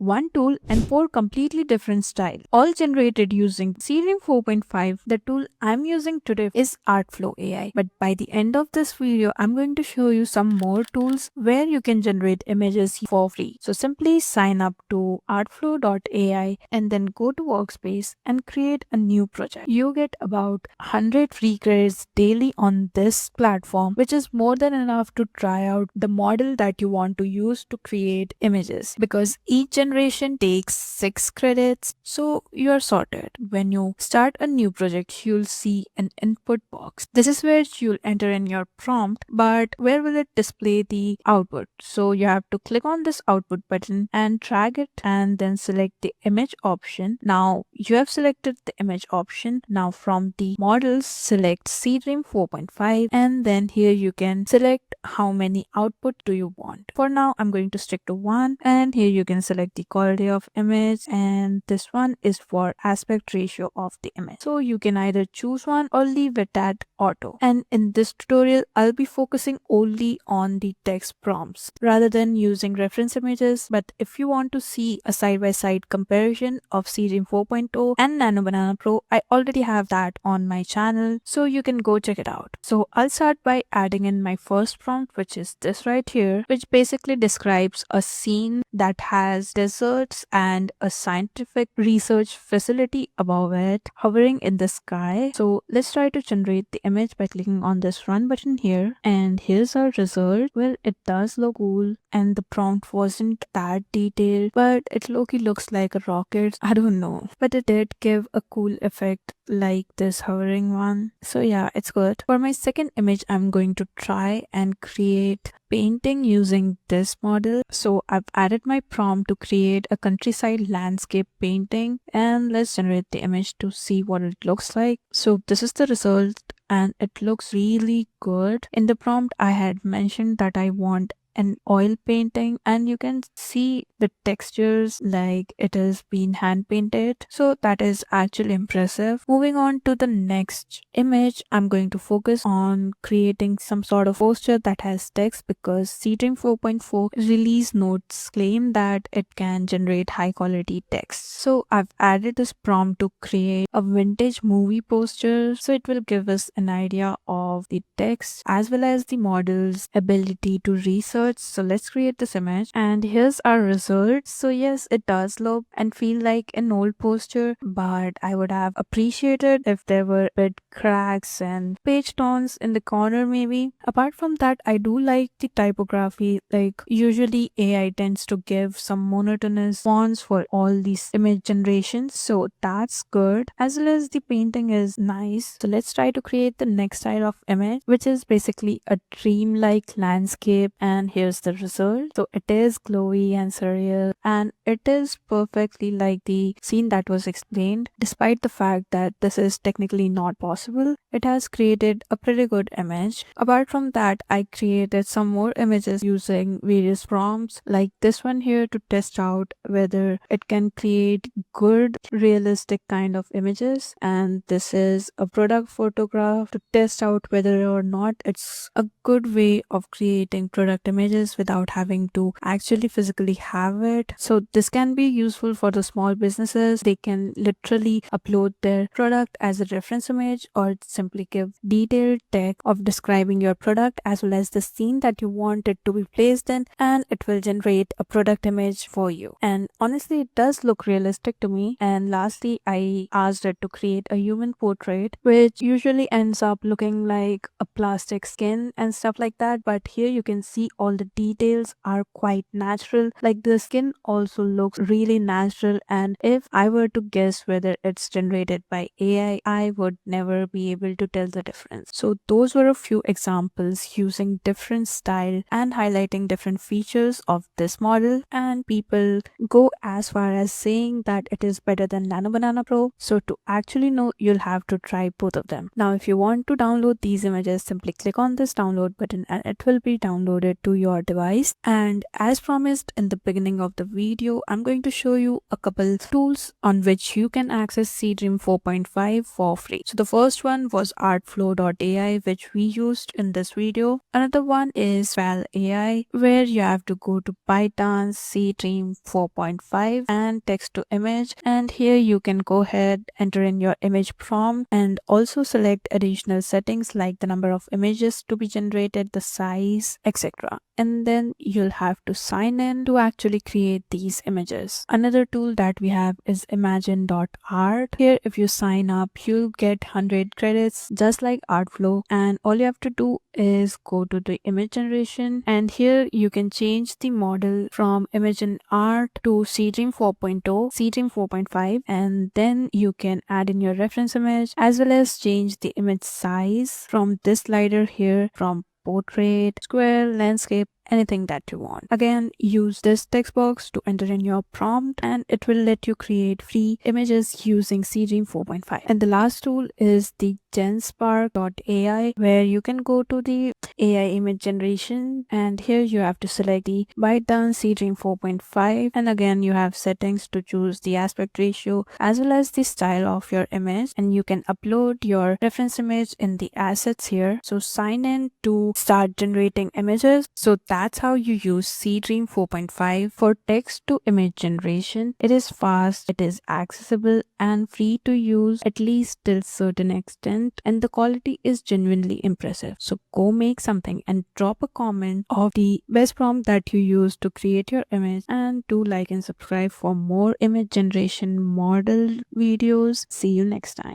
one tool and 4 completely different styles, all generated using Seedream 4.5. The tool I'm using today is Artflow AI. But by the end of this video, I'm going to show you some more tools where you can generate images for free. So simply sign up to artflow.ai and then go to Workspace and create a new project. You get about 100 free credits daily on this platform, which is more than enough to try out the model that you want to use to create images, because each generation takes 6 credits, so you're sorted. When you start a new project, you'll see an input box. This is where you'll enter in your prompt, but where will it display the output? So you have to click on this output button and drag it and then select the image option. Now you have selected the image option. Now from the models, select Seedream 4.5 and then here you can select how many output do you want. For now, I'm going to stick to 1, and here you can select the quality of image, and this one is for aspect ratio of the image. So you can either choose one or leave it at auto. And in this tutorial, I'll be focusing only on the text prompts rather than using reference images. But if you want to see a side-by-side comparison of Seedream 4.0 and Nano Banana Pro, I already have that on my channel, so you can go check it out. So I'll start by adding in my first prompt, which is this right here, which basically describes a scene that has deserts and a scientific research facility above it hovering in the sky. So let's try to generate the image by clicking on this run button here, and here's our result. Well, it does look cool, and the prompt wasn't that detailed, but it looks like a rocket. I don't know, but it did give a cool effect like this hovering one. So yeah, it's good. For my second image, I'm going to try and create painting using this model. So I've added my prompt to create a countryside landscape painting, and let's generate the image to see what it looks like. So this is the result, and it looks really good. In the prompt, I had mentioned that I want an oil painting, and you can see the textures like it is being hand painted, so that is actually impressive. Moving on to the next image, I'm going to focus on creating some sort of poster that has text, because Seedream 4.4 release notes claim that it can generate high quality text. So I've added this prompt to create a vintage movie poster, so it will give us an idea of the text as well as the model's ability to research. So let's create this image, and here's our result. So yes, it does look and feel like an old poster, but I would have appreciated if there were a bit cracks and page turns in the corner maybe. Apart from that, I do like the typography. Like usually AI tends to give some monotonous fonts for all these image generations, so that's good, as well as the painting is nice. So let's try to create the next style of image, which is basically a dreamlike landscape, and here's the result. So it is glowy and surreal, and it is perfectly like the scene that was explained. Despite the fact that this is technically not possible, it has created a pretty good image. Apart from that, I created some more images using various prompts like this one here to test out whether it can create good realistic kind of images, and this is a product photograph to test out whether or not it's a good way of creating product images without having to actually physically have it. So this can be useful for the small businesses. They can literally upload their product as a reference image, or simply give detailed text of describing your product as well as the scene that you want it to be placed in, and it will generate a product image for you. And honestly, it does look realistic to me. And lastly, I asked it to create a human portrait, which usually ends up looking like a plastic skin and stuff like that, but here you can see all the details are quite natural. Like the skin also looks really natural, and if I were to guess whether it's generated by AI, I would never be able to tell the difference. So those were a few examples using different style and highlighting different features of this model, and people go as far as saying that it is better than Nano Banana Pro. So to actually know, you'll have to try both of them. Now if you want to download these images, simply click on this download button and it will be downloaded to your device. And as promised in the beginning of the video, I'm going to show you a couple tools on which you can access Seedream 4.5 for free. So the first one was Artflow.ai, which we used in this video. Another one is AI, where you have to go to ByteDance Seedream 4.5 and text to image, and here you can go ahead, enter in your image prompt, and also select additional settings like the number of images to be generated, the size, etc. And then you'll have to sign in to actually create these images. Another tool that we have is imagine.art. Here, if you sign up, you'll get 100 credits just like Artflow, and all you have to do is go to the image generation, and here you can change the model from Imagine Art to Seedream 4.0, Seedream 4.5, and then you can add in your reference image as well as change the image size from this slider here, from portrait, square, landscape, anything that you want. Again, use this text box to enter in your prompt, and it will let you create free images using Seedream 4.5. And the last tool is the genspark.ai, where you can go to the AI image generation, and here you have to select the ByteDance Seedream 4.5, and again you have settings to choose the aspect ratio as well as the style of your image, and you can upload your reference image in the assets here. So sign in to start generating images. So that's how you use Seedream 4.5 for text to image generation. It is fast, it is accessible and free to use, at least till certain extent, and the quality is genuinely impressive. So go make something and drop a comment of the best prompt that you use to create your image, and do like and subscribe for more image generation model videos. See you next time.